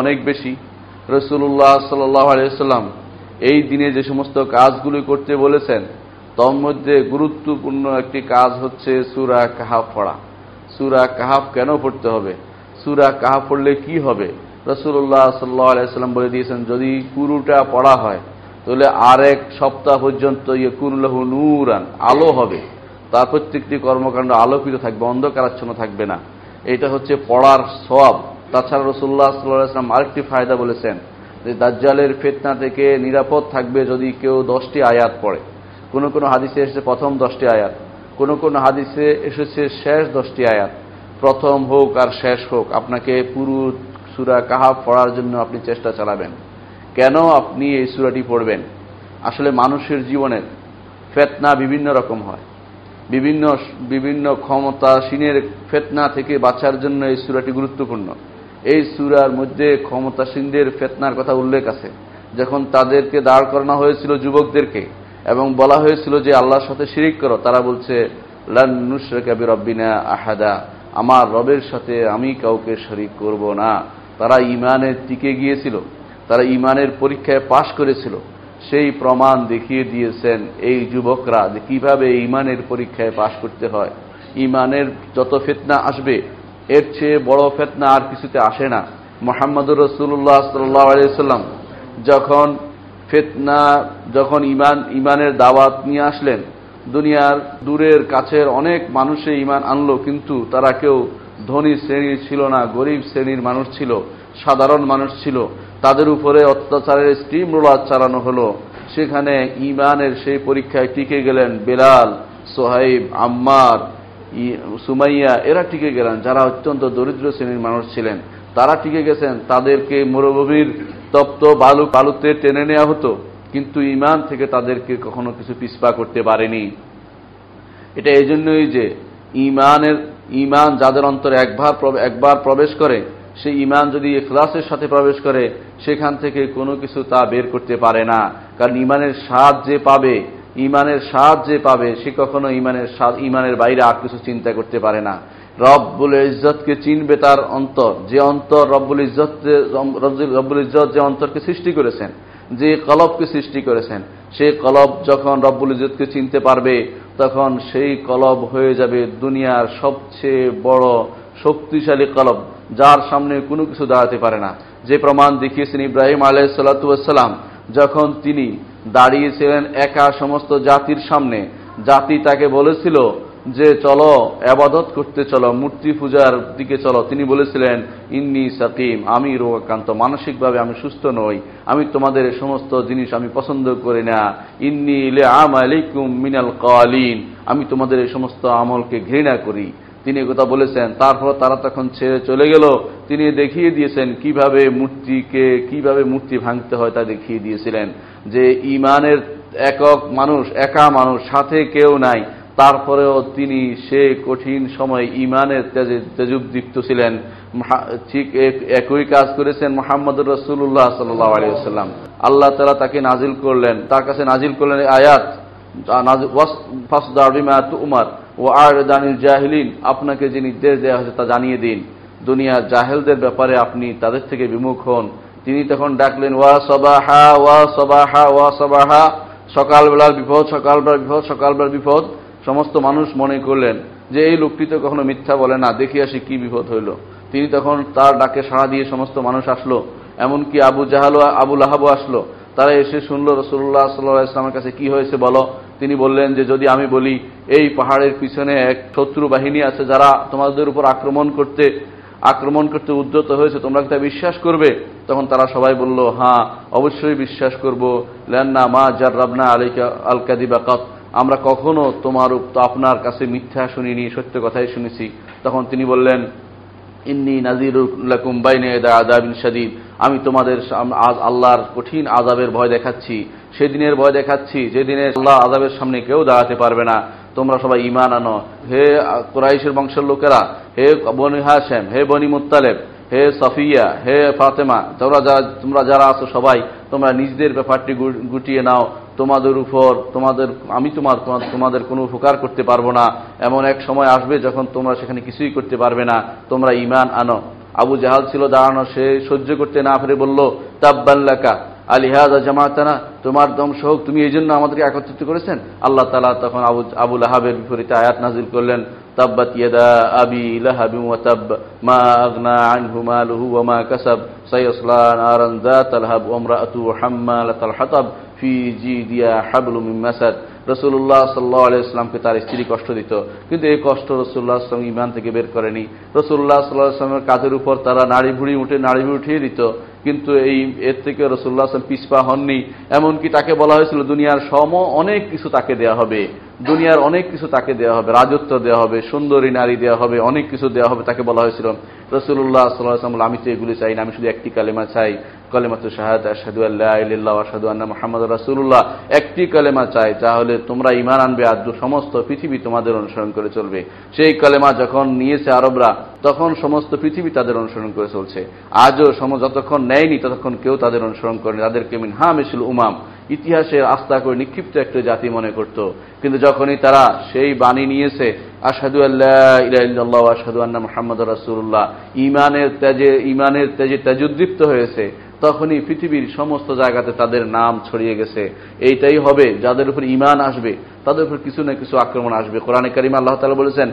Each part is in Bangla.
অনেক বেশি। রাসূলুল্লাহ সাল্লাল্লাহু আলাইহি ওয়াসাল্লাম এই দিনে যে সমস্ত কাজগুলি করতে বলেছেন তার মধ্যে গুরুত্বপূর্ণ একটি কাজ হচ্ছে সূরা কাহফ পড়া। সূরা কাহফ কেন পড়তে হবে, সূরা কাহফ পড়লে কি হবে, রাসূলুল্লাহ সাল্লাল্লাহু আলাইহি ওয়াসাল্লাম বলে দিয়েছেন যদি পুরোটা পড়া হয় তাহলে আরেক সপ্তাহ পর্যন্ত ইয়াকুন লাহু নূরান, আলো হবে, তার প্রত্যেকটি কর্মকাণ্ড আলোকিত থাকবে, অন্ধকারাচ্ছন্ন থাকবে না। এটা হচ্ছে পড়ার সওয়াব। তাছাড়া রাসূলুল্লাহ সাল্লাল্লাহু আলাইহি ওয়াসাল্লাম আরেকটি ফায়দা বলেছেন যে দাজ্জালের ফিতনা থেকে নিরাপদ থাকবে যদি কেউ 10টি আয়াত পড়ে। কোন কোন হাদিসে এসেছে প্রথম 10টি আয়াত, কোন কোন হাদিসে এসেছে শেষ 10টি আয়াত। প্রথম হোক আর শেষ হোক, আপনাকে পুরো সূরা কাহফ পড়ার জন্য আপনি চেষ্টা চালাবেন। কেন আপনি এই সূরাটি পড়বেন? আসলে মানুষের জীবনের ফিতনা বিভিন্ন রকম হয়, বিভিন্ন ক্ষমতাসীনের ফিতনা থেকে বাঁচার জন্য এই সূরাটি গুরুত্বপূর্ণ। এই সূরার মধ্যে ক্ষমতাসীনদের ফিতনার কথা উল্লেখ আছে। যখন তাদেরকে দাঁড় করানো হয়েছিল যুবকদেরকে এবং বলা হয়েছিল যে আল্লাহর সাথে শিরিক করো, তারা বলছে লান নুশরিকা বিরাব্বিনা আহাদা, আমার রবের সাথে আমি কাউকে শরীক করব না। তারা ঈমানে টিকে গিয়েছিল, তারা ঈমানের পরীক্ষায় পাশ করেছিল। সেই প্রমাণ দেখিয়ে দিয়েছেন এই যুবকরা যে কিভাবে ঈমানের পরীক্ষায় পাশ করতে হয়। ঈমানের যত ফিতনা আসবে এর চেয়ে বড় ফিতনা আর কিছুতে আসে না। মুহাম্মদুর রাসূলুল্লাহ সাল্লাল্লাহু আলাইহি ওয়াসাল্লাম যখন ঈমানের দাওয়াত নিয়ে আসলেন, দুনিয়ার দূরের কাছের অনেক মানুষে ঈমান আনলো, কিন্তু তারা কেউ ধনী শ্রেণীর ছিল না, গরিব শ্রেণীর মানুষ ছিল, সাধারণ মানুষ ছিল। তাদের উপরে অত্যাচারের স্টিম রোলার চালানো হলো। সেখানে ঈমানের সেই পরীক্ষায় টিকে গেলেন বেলাল, সোহাইব, আম্মার, সুমাইয়া, এরা টিকে গেলেন। যারা অত্যন্ত দরিদ্র শ্রেণীর মানুষ ছিলেন তারা টিকে গেছেন। তাদেরকে মরুভূমির তপ্ত বালুতে টেনে নেওয়া হতো, কিন্তু ঈমান থেকে তাদেরকে কখনো কিছু পিছপা করতে পারেনি। এটা এই জন্যই যে ঈমান যাদের অন্তরে একবার প্রবেশ করে, সেই ঈমান যদি ইখলাসের সাথে প্রবেশ করে সেখান থেকে কোনো কিছু তা বের করতে পারে না। কারণ ঈমানের স্বাদ যে পাবে সে কখনো ঈমানের বাইরে আর কিছু চিন্তা করতে পারে না। রব্বুল ইজ্জতকে চিনবে তার অন্তর, যে অন্তর রব্বুল ইজ্জত যে অন্তরকে সৃষ্টি করেছেন, যে কলবকে সৃষ্টি করেছেন, সেই কলব যখন রব্বুল ইজ্জতকে চিনতে পারবে তখন সেই কলব হয়ে যাবে দুনিয়ার সবচেয়ে বড় শক্তিশালী কলব, যার সামনে কোনো কিছু দাঁড়াতে পারে না। যে প্রমাণ দেখিয়েছেন ইব্রাহিম আলাইহিস সালাতু ওয়াস সালাম, যখন তিনি দাঁড়িয়েছিলেন একা সমস্ত জাতির সামনে, জাতি তাকে বলেছিল যে চলো ইবাদত করতে চলো, মূর্তি পূজার দিকে চলো, তিনি বলেছিলেন ইন্নী সাকিম, আমি রোগাক্রান্ত, মানসিকভাবে আমি সুস্থ নই, আমি তোমাদের এই সমস্ত জিনিস আমি পছন্দ করি না। ইন্নী লিআমালিকুম মিনাল কালিন, আমি তোমাদের এই সমস্ত আমলকে ঘৃণা করি। তিনি কথা বলেছেন। তারপর তারা তখন ছেড়ে চলে গেল। তিনি দেখিয়ে দিয়েছেন কিভাবে মূর্তি ভাঙতে হয়, তা দেখিয়ে দিয়েছিলেন যে ঈমানের একা মানুষ, সাথে কেউ নাই, তারপরেও তিনি সে কঠিন সময় ঈমানের তেজুদ্দীপ্ত ছিলেন। ঠিক একই কাজ করেছেন মুহাম্মদুর রাসূলুল্লাহ সাল্লাল্লাহু আলাইহি ওয়াসাল্লাম। আল্লাহ তাআলা তাকে নাজিল করলেন, তার কাছে নাজিল করলেন আয়াত ফাসদা বিমা তু'মার ওয়া আ'রিদ আনিল জাহিলিন, আপনাকে যে নির্দেশ দেওয়া হয়েছে তা জানিয়ে দিন, দুনিয়ার জাহেলদের ব্যাপারে আপনি তাদের থেকে বিমুখ হন। তিনি তখন ডাকলেন ওয়া সাবাহা ওয়া সাবাহা ওয়া সাবাহা, সকালবেলার বিপদ। সমস্ত মানুষ মনে করলেন যে এই লোকটি তো কখনো মিথ্যা বলে না, দেখি আসি কি বিপদ হইল। তিনি তখন তার ডাকে সাড়া দিয়ে সমস্ত মানুষ আসলো, এমনকি আবু জাহাল ও আবু লাহাবও আসলো। তারা এসে শুনল রাসূলুল্লাহ সাল্লাল্লাহু আলাইহি ওয়াসাল্লামের কাছে কি হয়েছে বলো। তিনি বললেন যে যদি আমি বলি এই পাহাড়ের পিছনে এক শত্রু বাহিনী আছে যারা তোমাদের উপর আক্রমণ করতে উদ্যত হয়েছে, তোমরা কি তা বিশ্বাস করবে? তখন তারা সবাই বলল হ্যাঁ, অবশ্যই বিশ্বাস করব। লান্না মা জাররাবনা আলাইকা আল কাযিবা কাত, আমরা কখনো আপনার কাছে মিথ্যা শুনিনি, সত্য কথাই শুনেছি। তখন তিনি বললেন ইন্নী নাযীরুল লাকুম বাইনা ইয়াদা আযাবিন শাদীদ, আমি তোমাদের আল্লাহর কঠিন আযাবের ভয় দেখাচ্ছি, সেদিনের ভয় দেখাচ্ছি যেদিনে আল্লাহ আযাবের সামনে কেউ দাঁড়াতে পারবে না। তোমরা সবাই ঈমান আনো, হে কুরাইশের বংশের লোকেরা, হে বনি হাশিম, হে বনি মুত্তালিব, হে সফিয়া, হে ফাতেমা, তোমরা যারা আছো সবাই তোমরা নিজেদের ব্যাপারটি গুটিয়ে নাও। আমি তোমাদের কোনো উপকার করতে পারবো না। এমন এক সময় আসবে যখন তোমরা সেখানে কিছুই করতে পারবে না, তোমরা ঈমান আনো। আবু জাহাল ছিল দাঁড়ানো, সে সহ্য করতে না পেরে বলল, তাব্বাল্লাকা আলিহাযা জামাতানা, তোমার ধ্বংস হোক, তুমি এই জন্য আমাদেরকে একত্রিত করেছেন। আল্লাহ তাআলা তখন আবু লাহাবের বিপরীতে আয়াত নাযিল করলেন, তাব্বাত ইয়াদা আবি লাহাবিন ওয়া তাব মা আগনা আনহু মালুহু ওয়া মা কাসাব সায়াসলা নারান যাতাল লাহাব ওয়া ইমরাআতুহু হাম্মালাতাল হাতাব ফি জিদিয়া হাবলুম মিন মাসাদ। রাসূলুল্লাহ সাল্লাল্লাহু আলাইহি ওয়াসাল্লামকে তার স্ত্রী কষ্ট দিত, কিন্তু এই কষ্ট রাসূলুল্লাহ সাল্লাল্লাহু আলাইহি ওয়াসাল্লাম ঈমান থেকে বের করেনি। রাসূলুল্লাহ সাল্লাল্লাহু আলাইহি ওয়াসাল্লামের কাঁধের উপর তারা নাড়ি ভুড়ি উঠিয়ে দিত, কিন্তু এর থেকে রাসূলুল্লাহ সাল্লাল্লাহু আলাইহি ওয়াসাল্লাম পিছপা হননি। এমনকি তাকে বলা হয়েছিল দুনিয়ার অনেক কিছু তাকে দেয়া হবে, দুনিয়ার অনেক কিছু তাকে দেওয়া হবে, রাজত্ব দেওয়া হবে, সুন্দরী নারী দেওয়া হবে, অনেক কিছু দেওয়া হবে, তাকে বলা হয়েছিল। রাসূলুল্লাহ সাল্লাল্লাহু আলাইহি ওয়াসাল্লাম, আমি তো এগুলি চাই না, আমি শুধু একটি কালেমা চাই, কালেমাতু শাহাদাত আশহাদু আল্লা ইলাহা ইল্লাল্লাহ ওয়া আশহাদু আন্না মুহাম্মাদুর রাসূলুল্লাহ। একটি কালেমা চাই, তাহলে তোমরা ঈমান আনবে আর সমস্ত পৃথিবী তোমাদের অনুসরণ করে চলবে। সেই কালেমা যখন নিয়েছে আরবরা, তখন সমস্ত পৃথিবী তাদের অনুসরণ করে চলছে। আজও যতক্ষণ নেয়নি ততক্ষণ কেউ তাদের অনুসরণ করেনি, তাদেরকে মিন হামিসুল উমাম, ইতিহাসে আস্থা করে নিক্ষিপ্ত একটা জাতি মনে করত। কিন্তু যখনই তারা সেই বাণী নিয়েছে, আশহাদু আল্লা ইলাহা ইল্লাল্লাহ ওয়া আশহাদু আন্না মুহাম্মাদুর রাসূলুল্লাহ, ঈমানের তেজে তেজোদ্দীপ্ত হয়েছে, তখনই পৃথিবীর সমস্ত জায়গাতে তাদের নাম ছড়িয়ে গেছে। এইটাই হবে, যাদের উপর ঈমান আসবে তাদের উপর কিছু না কিছু আক্রমণ আসবে। কোরআনে কারিমে আল্লাহ তাআলা বলেছেন,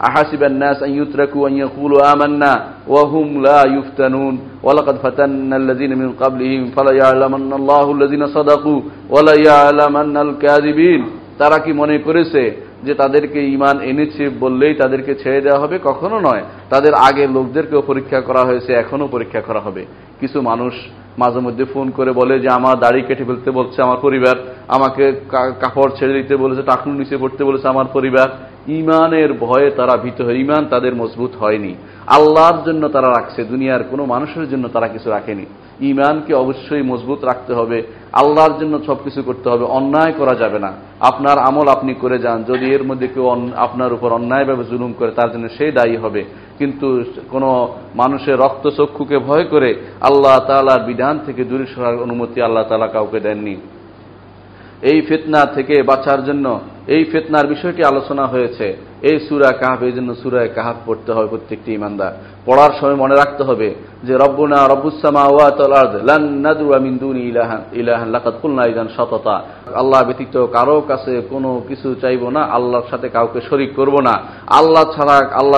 আহাসিবান নাস আন ইউতরাকু আন ইয়াকুলু আমান্না ওয়া হুম লা ইফতানুন ওয়া লাকাদ ফাতান্নাল্লাযীনা মিন ক্বাবলিহিম ফালা ইয়ালামান্নাল্লাহু আল্লাযীনা সাদাকু ওয়া লা ইয়ালামান্নাল কাযিবিন। তারা কি মনে করেছে যে তাদেরকে ঈমান এনেছে বললেই তাদেরকে ছেড়ে দেওয়া হবে? কখনো নয়। তাদের আগে লোকদেরকেও পরীক্ষা করা হয়েছে, এখনো পরীক্ষা করা হবে। কিছু মানুষ মাঝে মধ্যে ফোন করে বলে যে আমার দাড়ি কেটে ফেলতে বলছে আমার পরিবার, আমাকে কাপড় ছেড়ে দিতে বলেছে, টাকনু নিচে পড়তে বলেছে আমার পরিবার। ঈমানের ভয়ে তারা ভীত হয়ে, ঈমান তাদের মজবুত হয়নি। আল্লাহর জন্য তারা রাখছে, দুনিয়ার কোনো মানুষের জন্য তারা কিছু রাখেনি। ঈমানকে অবশ্যই মজবুত রাখতে হবে, আল্লাহর জন্য সবকিছু করতে হবে, অন্যায় করা যাবে না। আপনার আমল আপনি করে যান, যদি এর মধ্যে কেউ আপনার উপর অন্যায়ভাবে জুলুম করে তার জন্য সেই দায়ী হবে। কিন্তু কোনো মানুষের রক্তচক্ষুকে ভয় করে আল্লাহ তাআলার বিধান থেকে দূরে সরার অনুমতি আল্লাহ তাআলা কাউকে দেননি। এই ফিতনা থেকে বাঁচার জন্য এই ফিতনার বিষয়টি আলোচনা হয়েছে এই সূরা কাহফ। এই জন্য সূরা কাহফ পড়তে হবে প্রত্যেকটি ঈমানদার। পড়ার সময় মনে রাখতে হবে যে রব্বুনা রব্বুস সামাওয়াতি ওয়াল আরদ লান নাদউয়া মিন দুনি ইলাহান লাকাদ কুলনা ইযান শাতাতা। আল্লাহ ব্যতীত কারো কাছে কোনো কিছু চাইব না, আল্লাহর সাথে কাউকে শরীক করব না, আল্লাহ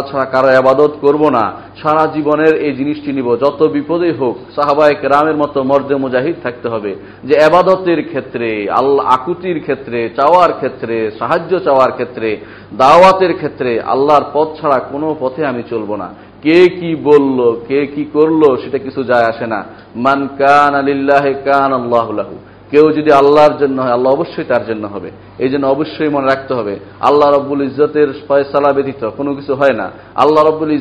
ছাড়া কারো ইবাদত করব না। সারা জীবনের এই জিনিসটি নিব, যত বিপদে হোক। সাহাবায়ে কেরামের মতো মর্দে মুজাহিদ থাকতে হবে যে ইবাদতের ক্ষেত্রে, আল্লাহ আকুতির ক্ষেত্রে, চাওয়ার ক্ষেত্রে, সাহায্য চাওয়ার ক্ষেত্রে, দাওয়াতের ক্ষেত্রে আল্লাহর পথ ছাড়া কোনো পথে আমি চলব না। কে কি বলল, কে কি করলো, সেটা কিছু যায় আসে না। মান কানা লিল্লাহি কানা আল্লাহু লাহু। কেউ যদি আল্লাহর জন্য হয়, আল্লাহ অবশ্যই তার জন্য হবে। এই জন্য অবশ্যই মনে রাখতে হবে আল্লাহ রাব্বুল ইজ্জতের ফয়সালা ব্যতীত কোনো কিছু হয় না। আল্লাহ রাব্বুল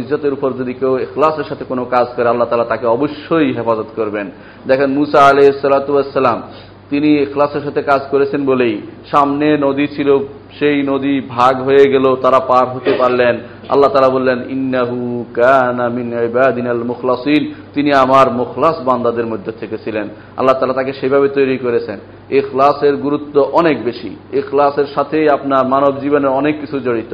ইজ্জতের উপর যদি কেউ ইখলাসের সাথে কোনো কাজ করে, আল্লাহ তাআলা তাকে অবশ্যই হেফাজত করবেন। দেখেন মুসা আলাইহিস সালাতু ওয়াস সালাম, তিনি ইখলাসের সাথে কাজ করেছেন বলেই সামনে নদী ছিল, সেই নদী ভাগ হয়ে গেল, তারা পার হতে পারলেন। আল্লাহ তাআলা বললেন, ইন্নাহু কানা মিন ইবাদিনাল মুখলাসিন, তিনি আমার মুখলাস বান্দাদের মধ্যে থেকে ছিলেন। আল্লাহ তাআলা তাকে সেভাবে তৈরি করেছেন। ইখলাসের গুরুত্ব অনেক বেশি। ইখলাসের সাথেই আপনার মানব জীবনের অনেক কিছু জড়িত।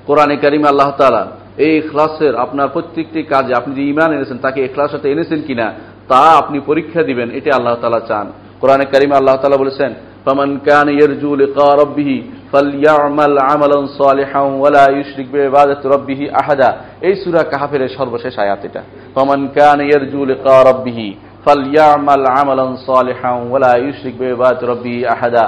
কোরআনে কারিমে আল্লাহ তাআলা এই ইখলাসের আপনার প্রত্যেকটি কাজে আপনি যে ঈমান এনেছেন তাকে ইখলাসের সাথে এনেছেন কিনা তা আপনি পরীক্ষা দিবেন, এটা আল্লাহ তাআলা চান। কোরআনে কারিমে আল্লাহ তাআলা বলেছেন, ফামান কানা ইয়ারজু লিকা রাব্বিহ ফালইয়ামাল আমালান সালিহান ওয়া লা ইউশরিক বিইবাদাতি রাব্বিহ আহাদা। এই সূরা কাহফের সর্বশেষ আয়াত এটা। ফামান কানা ইয়ারজু লিকা রাব্বিহ ফালইয়ামাল আমালান সালিহান ওয়া লা ইউশরিক বিইবাদাতি রাব্বিহ আহাদা।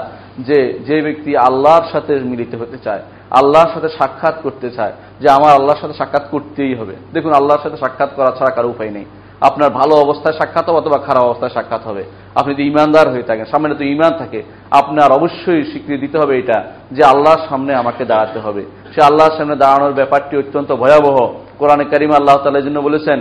যে ব্যক্তি আল্লাহর সাথে মিলিত হতে চায়, আল্লাহর সাথে সাক্ষাৎ করতে চায়, যে আমার আল্লাহর সাথে সাক্ষাৎ করতেই হবে। দেখুন, আল্লাহর সাথে সাক্ষাৎ করা ছাড়া কারো উপায় নেই। আপনার ভালো অবস্থায় সাক্ষাৎ হবে অথবা খারাপ অবস্থায় সাক্ষাৎ হবে। আপনি যদি ঈমানদার হয়ে থাকেন, সামনে তো ঈমান থাকে, আপনার অবশ্যই স্বীকৃতি দিতে হবে এটা যে আল্লাহর সামনে আমাকে দাঁড়াতে হবে। সে আল্লাহর সামনে দাঁড়ানোর ব্যাপারটি অত্যন্ত ভয়াবহ। কোরআনে কারিমে আল্লাহ তাআলা এর জন্য বলেছেন,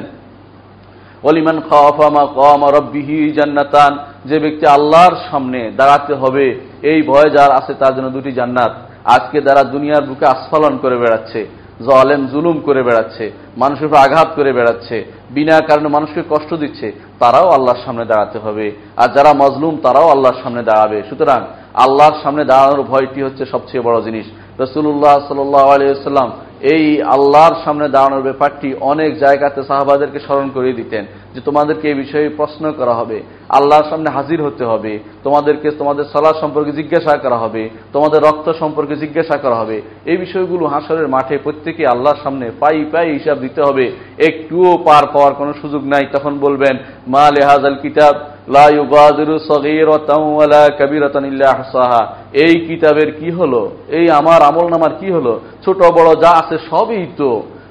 ওয়ালিমান খাফা মাকামা রাব্বিহি জান্নাতান। যে ব্যক্তি আল্লাহর সামনে দাঁড়াতে হবে এই ভয় যার আছে তার জন্য দুটি জান্নাত। আজকে যারা দুনিয়ার বুকে আস্ফালন করে বেড়াচ্ছে, জালেম জুলুম করে বেড়াচ্ছে, মানুষের উপর আঘাত করে বেড়াচ্ছে, বিনা কারণে মানুষকে কষ্ট দিচ্ছে, তারাও আল্লাহর সামনে দাঁড়াতে হবে। আর যারা মজলুম তারাও আল্লাহর সামনে দাঁড়াবে। সুতরাং আল্লাহর সামনে দাঁড়ানোর ভয়টি হচ্ছে সবচেয়ে বড় জিনিস। রাসূলুল্লাহ সাল্লাল্লাহু আলাইহি ওয়াসাল্লাম এই আল্লাহর সামনে দাঁড়ানোর ব্যাপারটি অনেক জায়গাতে সাহাবাদেরকে স্মরণ করিয়ে দিতেন যে তোমাদেরকে এই বিষয়ে প্রশ্ন করা হবে, আল্লাহর সামনে হাজির হতে হবে, তোমাদেরকে তোমাদের সালাত সম্পর্কে জিজ্ঞাসা করা হবে, তোমাদের রক্ত সম্পর্কে জিজ্ঞাসা করা হবে। এই বিষয়গুলো হাসরের মাঠে প্রত্যেকে আল্লাহর সামনে পাই পাই হিসাব দিতে হবে, একটুও পার পাওয়ার কোনো সুযোগ নাই। তখন বলবেন মা লিহাযাল কিতাব লা ইউগাদিরু সগীরাতান ওয়ালা কাবীরাতান ইল্লা আহসাহা, এই কিতাবের কি হলো, এই আমার আমলনামার কি হলো, ছোট বড় যা আছে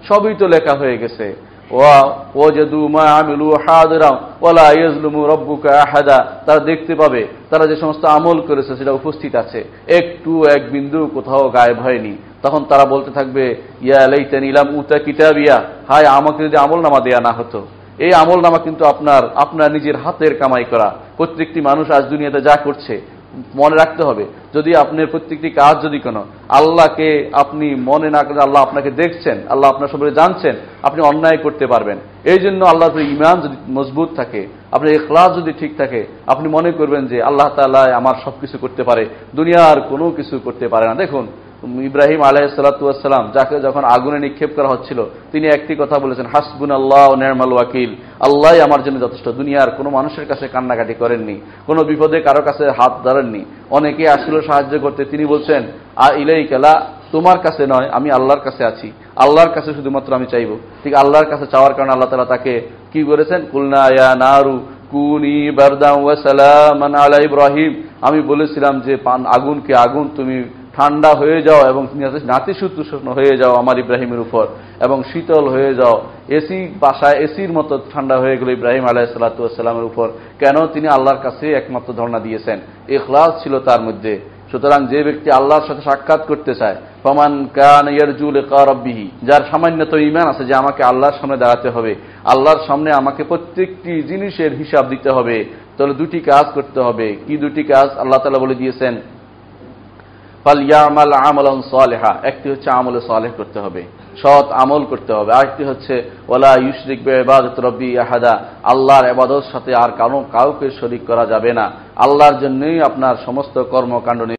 সবই তো লেখা হয়ে গেছে। ওয়াজাদু মা আমিলু হাদিরা ওয়ালা ইয়াজলিমু রাব্বুকা আহাদা, তারা দেখতে পাবে তারা যে সমস্ত আমল করেছে সেটা উপস্থিত আছে, একটু এক বিন্দু কোথাও গায়েব হয়নি। তখন তারা বলতে থাকবে ইয়া লাইতানি লাম উতা কিতাবিয়া, হায় আমাকে যদি আমলনামা দেয়া না হতো। এই আমলনামা কিন্তু আপনার নিজের হাতের কামাই করা। প্রত্যেকটি মানুষ আজ দুনিয়াতে যা করছে মনে রাখতে হবে, যদি আপনার প্রত্যেকটি কাজ যদি কোনো আল্লাহকে আপনি মনে না করে, আল্লাহ আপনাকে দেখছেন, আল্লাহ আপনার সম্পর্কে জানছেন, আপনি অন্যায় করতে পারবেন। এই জন্য আল্লাহর ঈমান যদি মজবুত থাকে, আপনার ইখলাস যদি ঠিক থাকে, আপনি মনে করবেন যে আল্লাহ তাআলা আমার সবকিছু করতে পারে, দুনিয়ার কোনো কিছু করতে পারে না। দেখুন ইব্রাহিম আলাইহিস সালাতু ওয়াস সালাম যাকে যখন আগুনে নিক্ষেপ করা হচ্ছিল, তিনি একটি কথা বলেছেন হাসবুনাল্লাহু ওয়া নি'মাল ওয়াকিল, আল্লাহই আমার জন্য যথেষ্ট। দুনিয়ার কোনো মানুষের কাছে কান্নাকাটি করেননি, কোনো বিপদে কারো কাছে হাত ধরেননি। অনেকে আসলে সাহায্য করতে, তিনি বলছেন ইলাইকা লা, তোমার কাছে নয়, আমি আল্লাহর কাছে আছি, আল্লাহর কাছে শুধুমাত্র আমি চাইবো। ঠিক আল্লাহর কাছে চাওয়ার কারণে আল্লাহ তাআলা তাকে কি করেছেন, কুলনা ইয়া নারু কুনি বারদান ওয়া সালামান আলা ইব্রাহিম, আমি বলেছিলাম যে আগুনকে আগুন তুমি ঠান্ডা হয়ে যাও এবং নাতিশীতোষ্ণ হয়ে যাও আমার ইব্রাহিমের উপর, এবং শীতল হয়ে যাও, এসি বাসায় এসির মতো ঠান্ডা হয়ে গেল ইব্রাহিম আলাইহিস সালাতু ওয়াস সালামের উপর। কেন? তিনি আল্লাহর কাছে একমাত্র ধারণা দিয়েছেন, ইখলাস ছিল তার মধ্যে। সুতরাং যে ব্যক্তি আল্লাহর সাথে সাক্ষাৎ করতে চায়, ফামান কানা ইয়ারজু লিকা রাব্বিহি, যার সামান্যত ঈমান আছে যে আমাকে আল্লাহর সামনে দাঁড়াতে হবে, আল্লাহর সামনে আমাকে প্রত্যেকটি জিনিসের হিসাব দিতে হবে, তাহলে দুটি কাজ করতে হবে। কি দুটি কাজ? আল্লাহ তাআলা বলে দিয়েছেন ফালইয়ামাল আমালান সালিহা, একটি হচ্ছে আমলে সালেহ করতে হবে, সৎ আমল করতে হবে। আরেকটি হচ্ছে ওয়ালা ইউশরিক বিইবাদাতি রাব্বি আহাদা, আল্লাহর ইবাদতের সাথে আর কাউকে শরীক করা যাবে না। আল্লাহর জন্যই আপনার সমস্ত কর্মকাণ্ড